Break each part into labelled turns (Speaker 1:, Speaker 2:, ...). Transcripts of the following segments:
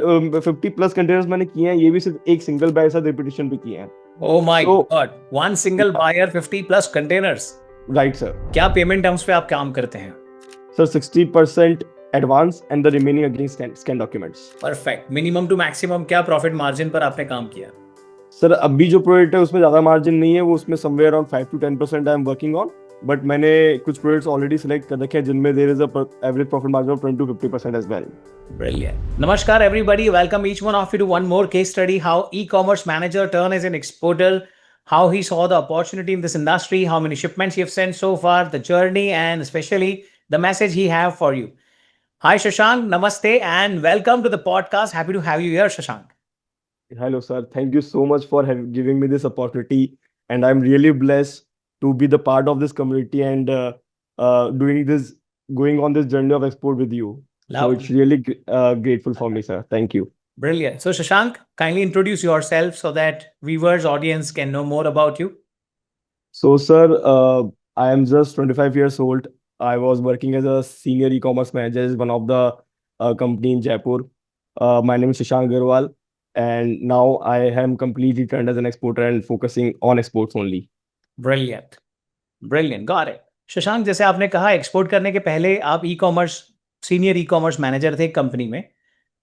Speaker 1: 50 plus containers मैंने किए हैं, ये भी सिर्फ एक सिंगल बाय के साथ रिपीटेशन पे किए हैं।
Speaker 2: Oh my
Speaker 1: तो
Speaker 2: God, one single buyer, 50 plus containers.
Speaker 1: Right sir.
Speaker 2: क्या पेमेंट टर्म्स पे आप काम करते हैं?
Speaker 1: Sir 60% advance and the remaining against scan documents.
Speaker 2: Perfect. Minimum to maximum क्या प्रॉफिट मार्जिन पर आपने काम किया?
Speaker 1: सर अभी जो प्रोजेक्ट है उसमें ज्यादा मार्जिन नहीं है, वो उसमें somewhere around 5 to 10% I am working on, but मैंने कुछ प्रोजेक्ट्स ऑलरेडी सिलेक्ट कर रखे हैं जिनमें there is a average profit margin of 20 to 50% as well.
Speaker 2: Brilliant. Namaskar, everybody. Welcome each one of you to one more case study how e-commerce manager turned as an exporter, how he saw the opportunity in this industry, how many shipments he have sent so far, the journey, and especially the message he have for you. Hi, Shashank. Namaste and welcome to the podcast. Happy to have you here, Shashank.
Speaker 1: Hello, sir. Thank you so much for giving me this opportunity, and I'm really blessed to be the part of this community and doing this, going on this journey of export with you. So it's
Speaker 2: Lovely.
Speaker 1: really grateful for me, sir. Thank you.
Speaker 2: Brilliant. So, Shashank, kindly introduce yourself so that viewers, audience can know more about you.
Speaker 1: So, sir, I am just 25 years old. I was working as a senior e-commerce manager in one of the company in Jaipur. My name is Shashank Agarwal, and now I am completely turned as an exporter and focusing on exports only.
Speaker 2: Brilliant. Brilliant. Got it. Shashank, जैसे आपने कहा export करने के पहले आप e commerce senior e commerce manager थे एक company में,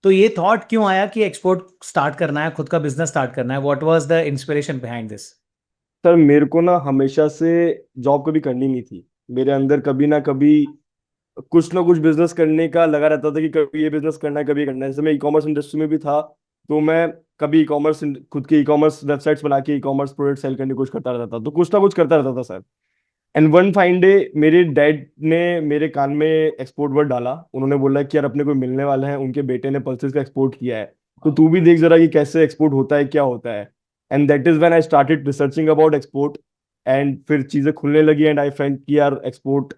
Speaker 2: तो ये थॉट क्यों आया कि एक्सपोर्ट स्टार्ट करना है, खुद का बिजनेस स्टार्ट करना है? What was the inspiration behind this?
Speaker 1: Sir मेरे को ना हमेशा से जॉब कभी करनी नहीं थी। मेरे अंदर कभी ना कुछ बिजनेस करने का लगा रहता था कि कभी ये बिजनेस करना है, कभी ये करना है। जैसे मैं ई कॉमर्स इंडस्ट्री में भी था, तो मैं कभी ई कॉमर्स खुद के ई कॉमर्स वेबसाइट्स बना के ई कॉमर्स प्रोडक्ट सेल करने की कोशिश करता रहता था, तो कुछ ना कुछ करता रहता था sir. And one fine day मेरे डैड ने मेरे कान में एक्सपोर्ट वर्ड डाला। उन्होंने बोला कि यार अपने को मिलने वाले हैं, उनके बेटे ने पल्सेस का एक्सपोर्ट किया है, तो तू भी देख जरा कि कैसे एक्सपोर्ट होता है, क्या होता है। And that is when I started researching about export, and फिर चीजें खुलने लगी एंड आई फाइंड कि यार एक्सपोर्ट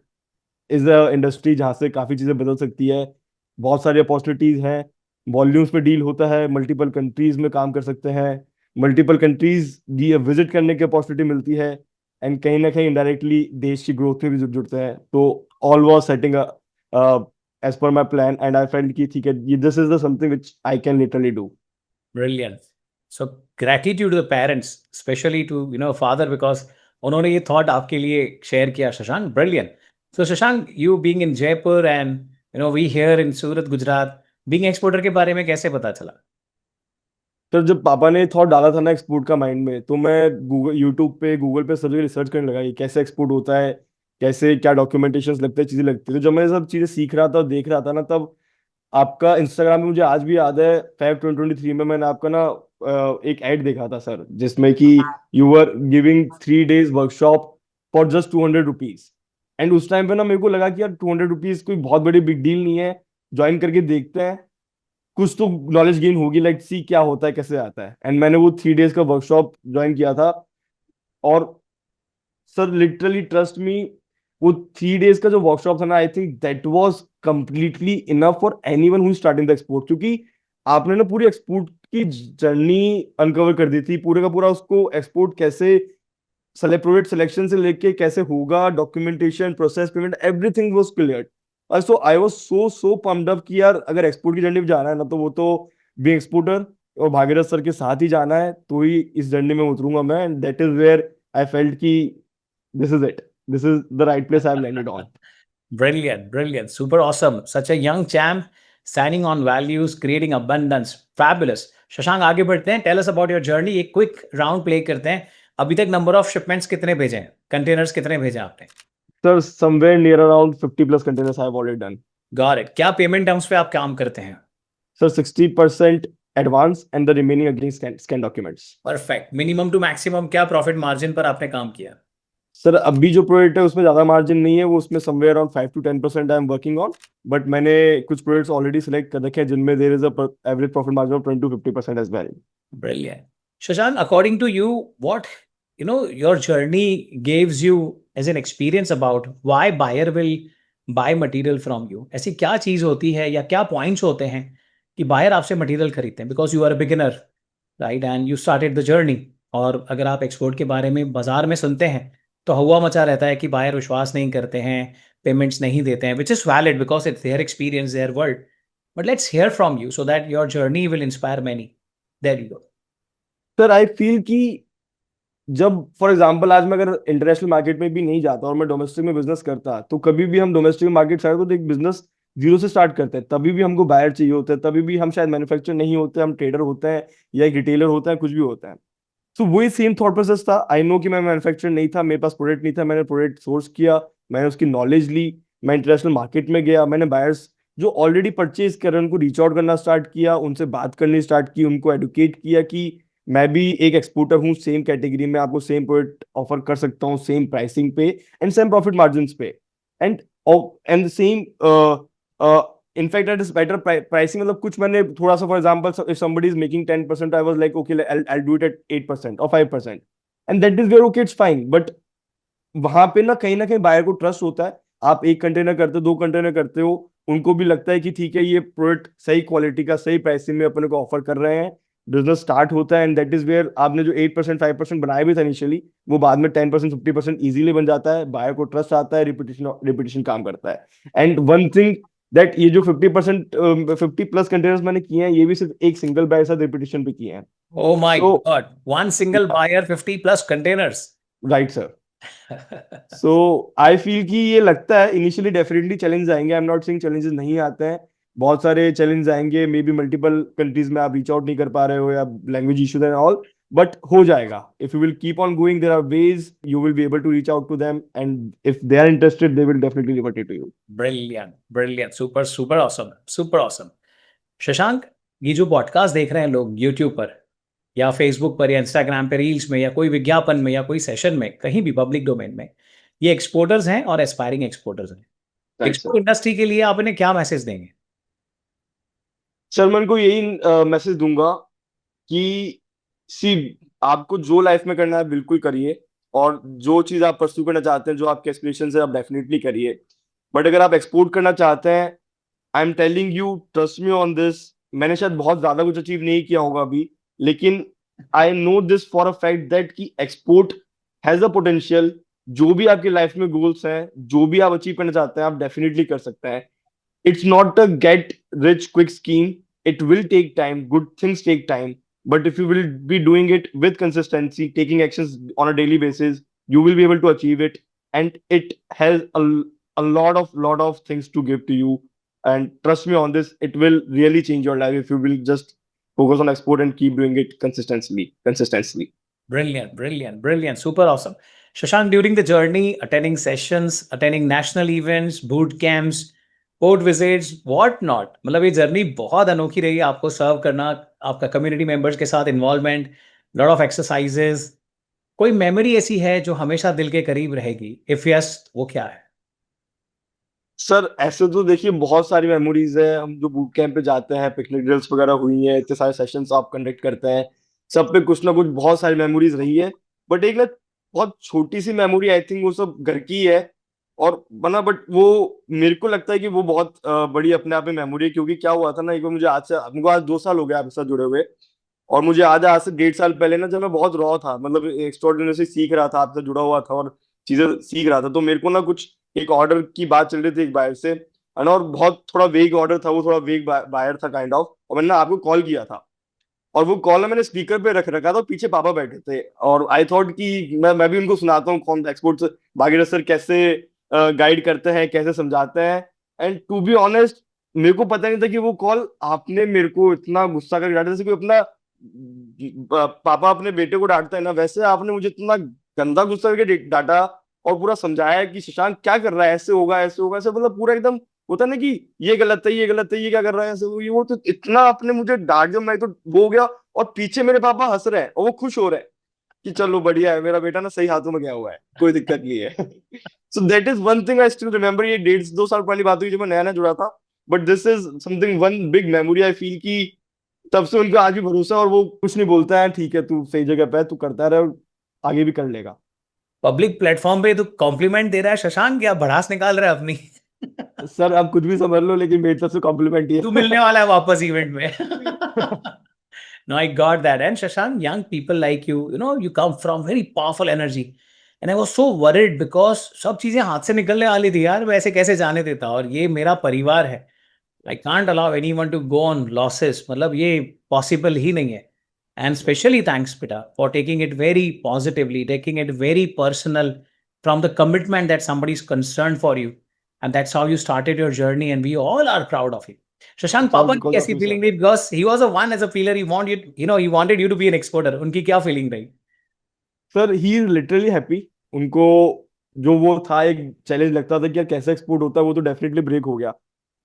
Speaker 1: इज अ इंडस्ट्री जहाँ से काफी चीजें बदल सकती है। बहुत सारी अपॉर्चुनिटीज हैं, वॉल्यूम्स पे डील होता है, मल्टीपल कंट्रीज में काम कर सकते हैं, मल्टीपल कंट्रीज विजिट करने की अपॉर्चुनिटी मिलती है, एंड कहीं ना कहीं इनडायरेक्टली देश की ग्रोथ में भी जुड़ते हैं। तो all was setting as per my plan, and I felt कि ठीक है, this is the something which I can literally do.
Speaker 2: Brilliant. So gratitude to the parents, specially to father, because उन्होंने ये थॉट आपके लिए शेयर किया। Shashank, brilliant. So Shashank, you being in Jaipur and we here in Surat, Gujarat, being exporter के बारे में कैसे पता चला?
Speaker 1: तो जब पापा ने थॉट डाला था ना एक्सपोर्ट का माइंड में, तो मैं गूगल पे सब रिसर्च करने लगा कि कैसे एक्सपोर्ट होता है, कैसे क्या डॉक्यूमेंटेशन लगते हैं, चीजें लगती है। तो जब मैं सब चीजें सीख रहा था और देख रहा था ना, तब आपका इंस्टाग्राम में मुझे आज भी याद है, फेब 2023 में मैंने आपका ना एक ऐड देखा था सर, जिसमें कि you were giving 3 days workshop for just 200 rupees. And उस टाइम पे ना मेरे को लगा कि यार 200 रुपीज कोई बहुत बड़ी बिग डील नहीं है, ज्वाइन करके देखते हैं, कुछ तो नॉलेज गेन होगी, लाइक सी क्या होता है, कैसे आता है। एंड मैंने वो 3 days का वर्कशॉप ज्वाइन किया था, और सर लिटरली ट्रस्ट मी, वो 3 days का जो वर्कशॉप था ना, I think that was completely enough for anyone who starting the export, क्योंकि आपने ना पूरी एक्सपोर्ट की जर्नी अनकवर कर दी थी, पूरे का पूरा उसको एक्सपोर्ट कैसे प्रोडक्ट सिलेक्शन से लेके कैसे होगा, documentation, process, payment, everything was clear. So I was so pumped up कि यार अगर एक्सपोर्ट की जर्नी में जाना है ना, तो वो तो बी एक्सपोर्टर और भागीरथ सर के साथ ही जाना है, तो ही इस जर्नी में उतरूंगा मैं। And that is where I felt कि this is it, this is the right place I have landed on.
Speaker 2: Brilliant, brilliant, super awesome. Such a young champ, standing on values, creating abundance. Fabulous. Shashank, आगे बढ़ते हैं। Tell us about your journey. एक quick round play करते हैं। अभी तक number of shipments कितने भेजे हैं? कंटेनर्स कितने भेजे हैं आपने?
Speaker 1: Sir somewhere near around 50 plus containers I have already done.
Speaker 2: Got it. क्या पेमेंट टर्म्स पे आप काम करते हैं?
Speaker 1: Sir 60% advance and the remaining against scan documents.
Speaker 2: Perfect. Minimum to maximum क्या प्रॉफिट मार्जिन पर आपने काम किया?
Speaker 1: सर अभी जो प्रोजेक्ट है उसमें ज्यादा मार्जिन नहीं है, वो उसमें somewhere around 5 to 10% I am working on, but मैंने कुछ प्रोजेक्ट्स ऑलरेडी सिलेक्ट कर रखे हैं जिनमें there is a average profit margin of 20 to 50% as well.
Speaker 2: Brilliant. Shashank, according to you, what your journey gives you as an experience about why buyer will buy material from you? ऐसी क्या चीज होती है या क्या points होते हैं कि बायर आपसे मटेरियल खरीदते हैं? Because you are a beginner, right, and you started the journey. और अगर आप एक्सपोर्ट के बारे में बाजार में सुनते हैं तो हवा मचा रहता है कि बायर विश्वास नहीं करते हैं, पेमेंट्स नहीं देते हैं, which is valid because it's their experience, there world. But let's hear from you so that your journey will inspire many. There you go.
Speaker 1: Sir I feel कि जब फॉर एग्जांपल आज मैं अगर इंटरनेशनल मार्केट में भी नहीं जाता और मैं डोमेस्टिक में बिजनेस करता, तो कभी भी हम डोमेस्टिक मार्केट से तो एक बिजनेस जीरो से स्टार्ट करते हैं, तभी भी हमको बायर चाहिए होता है, तभी भी हम शायद मैन्युफैक्चर नहीं होते, हम ट्रेडर होते हैं या एक रिटेलर होता है, कुछ भी होता है। सो वही सेम थॉट प्रोसेस था। आई नो कि मैं मैन्युफैक्चर नहीं था, मेरे पास प्रोडक्ट नहीं था, मैंने प्रोडक्ट सोर्स किया, मैंने उसकी नॉलेज ली, मैं इंटरनेशनल मार्केट में गया, मैंने बायर्स जो ऑलरेडी परचेज कर रहे हैं उनको रीच आउट करना स्टार्ट किया, उनसे बात करनी स्टार्ट की, उनको एडुकेट किया कि मैं भी एक एक्सपोर्टर हूँ, सेम कैटेगरी में आपको सेम प्रोडक्ट ऑफर कर सकता हूँ, सेम प्राइसिंग पे एंड सेम प्रॉफिट मार्जिन पे, and and same in fact at is better pricing. मतलब कुछ मैंने थोड़ा सा for example if somebody is making 10%, I was like okay I do it at 8% और 5%, and that is where okay, it's fine. But वहां पे ना कहीं बायर को ट्रस्ट होता है, आप एक कंटेनर करते हो, 2 कंटेनर करते हो, उनको भी लगता है कि ठीक है ये प्रोडक्ट सही क्वालिटी का सही प्राइसिंग में अपने को ऑफर कर रहे हैं, बिजनेस स्टार्ट होता है, एंड दैट इज वेयर आपने जो 8% 5% बनाया भी था इनिशियली, वो बाद में 10% 50% इजीली बन जाता है, बायर को ट्रस्ट आता है, रिपीटेशन रिपीटेशन काम करता है। एंड वन थिंग दैट ये जो 50% 50+ कंटेनर्स मैंने किए हैं, ये भी सिर्फ एक सिंगल बायर के साथ रिपीटेशन पे किए हैं।
Speaker 2: Oh my
Speaker 1: so
Speaker 2: God. One single buyer, 50 plus containers.
Speaker 1: Right sir. So I feel कि ये लगता है इनिशियली डेफिनेटली चैलेंज आएंगे, I am not saying challenges नहीं आते हैं, बहुत सारे चैलेंज आएंगे, मे बी मल्टीपल कंट्रीज में आप रीच आउट नहीं कर पा रहे हो या language issues and all, but हो जाएगा। If you will keep on going there are ways, you will be able to reach out to them, and if they are interested they will definitely revert it to you.
Speaker 2: Brilliant, brilliant, super, super awesome, super awesome. Shashank, ये जो podcast देख रहे हैं लोग YouTube पर या Facebook पर या इंस्टाग्राम पे रील्स में या कोई विज्ञापन में या कोई सेशन में कहीं भी पब्लिक डोमेन में, ये एक्सपोर्टर्स हैं और एस्पायरिंग एक्सपोर्टर्स हैं।
Speaker 1: Right sir.
Speaker 2: एक्सपोर्ट इंडस्ट्री के लिए आप इन्हें क्या मैसेज देंगे?
Speaker 1: सर मैं उनको यही मैसेज दूंगा कि सी आपको जो लाइफ में करना है बिल्कुल करिए, और जो चीज आप परस्यू करना चाहते हैं, जो आपके एस्पिरेशन है, आप डेफिनेटली करिए। बट अगर आप एक्सपोर्ट करना चाहते हैं, I am telling you, trust me on this, मैंने शायद बहुत ज्यादा कुछ अचीव नहीं किया होगा अभी, लेकिन I know this for a fact that कि एक्सपोर्ट हैज अ पोटेंशियल। जो भी आपकी लाइफ में गोल्स हैं, जो भी आप अचीव करना चाहते हैं, आप डेफिनेटली कर सकते हैं। It's not a get rich quick scheme. It will take time. Good things take time. But if you will be doing it with consistency, taking actions on a daily basis, you will be able to achieve it. And it has a lot of things to give to you. And trust me on this, it will really change your life if you will just focus on export and keep doing it consistently.
Speaker 2: Brilliant, brilliant, brilliant, super awesome. Shashank, during the journey, attending sessions, attending national events, boot camps, port visits, what not, मतलब ये journey बहुत अनोखी रही है। आपको सर्व करना, आपका community members के साथ इन्वॉल्वमेंट, लॉट ऑफ एक्सरसाइजेस, कोई मेमोरी ऐसी है जो हमेशा दिल के करीब रहेगी? इफ यस, वो क्या है?
Speaker 1: सर ऐसे तो देखिए बहुत सारी मेमोरीज है, हम जो बूट कैंप पे जाते हैं, पिकनिक ड्रिल्स वगैरह हुई हैं, इतने सारे सेशंस आप कंडक्ट करते हैं, सब पे कुछ ना कुछ बहुत सारी मेमोरीज रही है। बट एक ना बहुत छोटी सी मेमोरी, आई थिंक वो सब घर की है और बना, बट वो मेरे को लगता है कि वो बहुत बड़ी अपने आप में मेमोरी है। क्योंकि क्या हुआ था ना, एक बार मुझे हमको आज 2 साल हो गया आपके साथ जुड़े हुए, और मुझे आज से 1.5 साल पहले ना, जब मैं बहुत रॉ था, मतलब एक्स्ट्राऑर्डिनरी से सीख रहा था, आपसे जुड़ा हुआ था और चीजें सीख रहा था, तो मेरे को ना कुछ एक ऑर्डर की बात चल रही थी एक बायर से, है ना, और बहुत थोड़ा वेग ऑर्डर था वो, थोड़ा वेग बायर था काइंड ऑफ, और मैंने ना आपको कॉल किया था, और वो कॉल ना मैंने स्पीकर पे रख रखा था, और पीछे पापा बैठे थे, और आई थॉट कि मैं भी उनको सुनाता हूँ कौन एक्सपोर्ट भागीरथ सर कैसे गाइड करते हैं, कैसे समझाते हैं। एंड टू बी ऑनेस्ट, मेरे को पता नहीं था कि वो कॉल आपने मेरे को इतना गुस्सा करके डांटा, जैसे कोई अपना पापा अपने बेटे को डांटता है ना, वैसे आपने मुझे इतना गंदा गुस्सा करके डांटा और पूरा समझाया कि शशांक क्या कर रहा है, ऐसे होगा ऐसे होगा ऐसे, मतलब पूरा एकदम होता ना कि ये गलत है ये गलत है, ये क्या कर रहा है ऐसे, वो तो इतना आपने मुझे डांट दिया, मैं तो वो हो गया, और पीछे मेरे पापा हंस रहे हैं और वो खुश हो रहे हैं कि चलो बढ़िया है, मेरा बेटा ना सही हाथों में गया हुआ है, कोई दिक्कत नहीं है। So that is one thing I still remember. ये 1.5-2 साल पहली बात हुई जब मैं नया नया जुड़ा था, but this is something one big memory I feel कि तब से उनका आज भी भरोसा है, और वो कुछ नहीं बोलता है, ठीक है तू सही जगह पे है, तू करता रहे और आगे भी कर लेगा।
Speaker 2: पब्लिक प्लेटफॉर्म पे तो कॉम्प्लीमेंट दे रहा है शशांक, या भड़ास निकाल रहा है अपनी?
Speaker 1: सर आप कुछ भी समझ लो, लेकिन मेरी तरफ से कॉम्प्लीमेंट ही
Speaker 2: तू
Speaker 1: है।
Speaker 2: मिलने वाला है वापस इवेंट में। No, I got that. And Shashank, young people like you know, you come from very powerful energy. And I was so worried because सब चीजें हाथ से निकलने वाली थी यार, मैं ऐसे कैसे जाने देता, और ये मेरा परिवार है। I can't allow anyone to go on losses, मतलब ये पॉसिबल ही नहीं है. एंड स्पेशली थैंक्स बेटा for taking it very positively, taking it very personal from the commitment that somebody is concern for you, and that's how you started your journey and we all are proud of you. Shashank,
Speaker 1: It's all
Speaker 2: पापा की
Speaker 1: because of
Speaker 2: कैसी
Speaker 1: you, sir.
Speaker 2: Feeling रही? Because he was a one as a feeler, he want you, you know, he wanted you to be an exporter. उनकी क्या feeling रही?
Speaker 1: Sir he is literally happy. उनको जो वो था एक चैलेंज लगता था कि यार कैसे एक्सपोर्ट होता है, वो तो डेफिनेटली ब्रेक हो गया.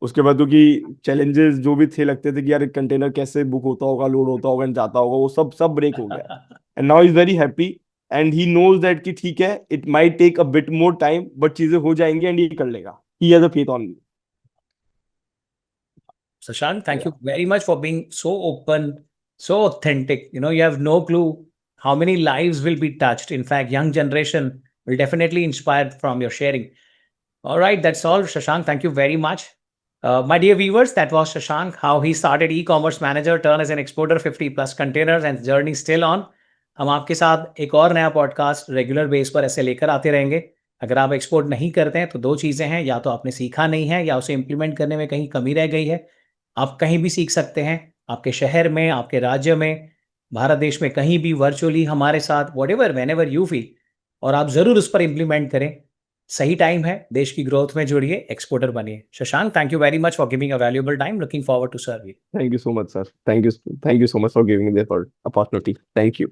Speaker 1: उसके बाद क्योंकि चैलेंजेस जो भी थे लगते थे कि यार एक कंटेनर कैसे बुक होता होगा, लोड होता होगा and जाता होगा, वो सब सब ब्रेक हो गया. And now is very happy. And he knows that कि ठीक है, it might take a bit more time but चीजें हो जाएंगी एंड ये कर लेगा. He has a faith on me.
Speaker 2: Shashank, thank you very much for being so open, so authentic. You know, you have no clue how many lives will be touched. In fact, young generation will definitely inspire from your sharing. All right, that's all, Shashank. Thank you very much. My dear viewers, that was Shashank, how he started e-commerce manager, turn as an exporter, 50 plus containers, and journey still on. हम आपके साथ एक और नया podcast regular base पर ऐसे लेकर आते रहेंगे. अगर आप एक्सपोर्ट नहीं करते हैं तो दो चीज़ें हैं, या तो आपने सीखा नहीं है या उसे इम्प्लीमेंट करने में कहीं कमी रह गई है. आप कहीं भी सीख सकते हैं, आपके शहर में, आपके राज्य में, भारत देश में कहीं भी वर्चुअली हमारे साथ, व्हाटएवर व्हेनेवर यू फील, और आप ज़रूर उस पर इम्प्लीमेंट करें. सही टाइम है, देश की ग्रोथ में जुड़िए, एक्सपोर्टर बनिए. Shashank, thank you very much for giving a valuable time. Looking forward to serve you.
Speaker 1: Thank you so much sir. Thank you. Thank you so much for giving me the opportunity. Thank you.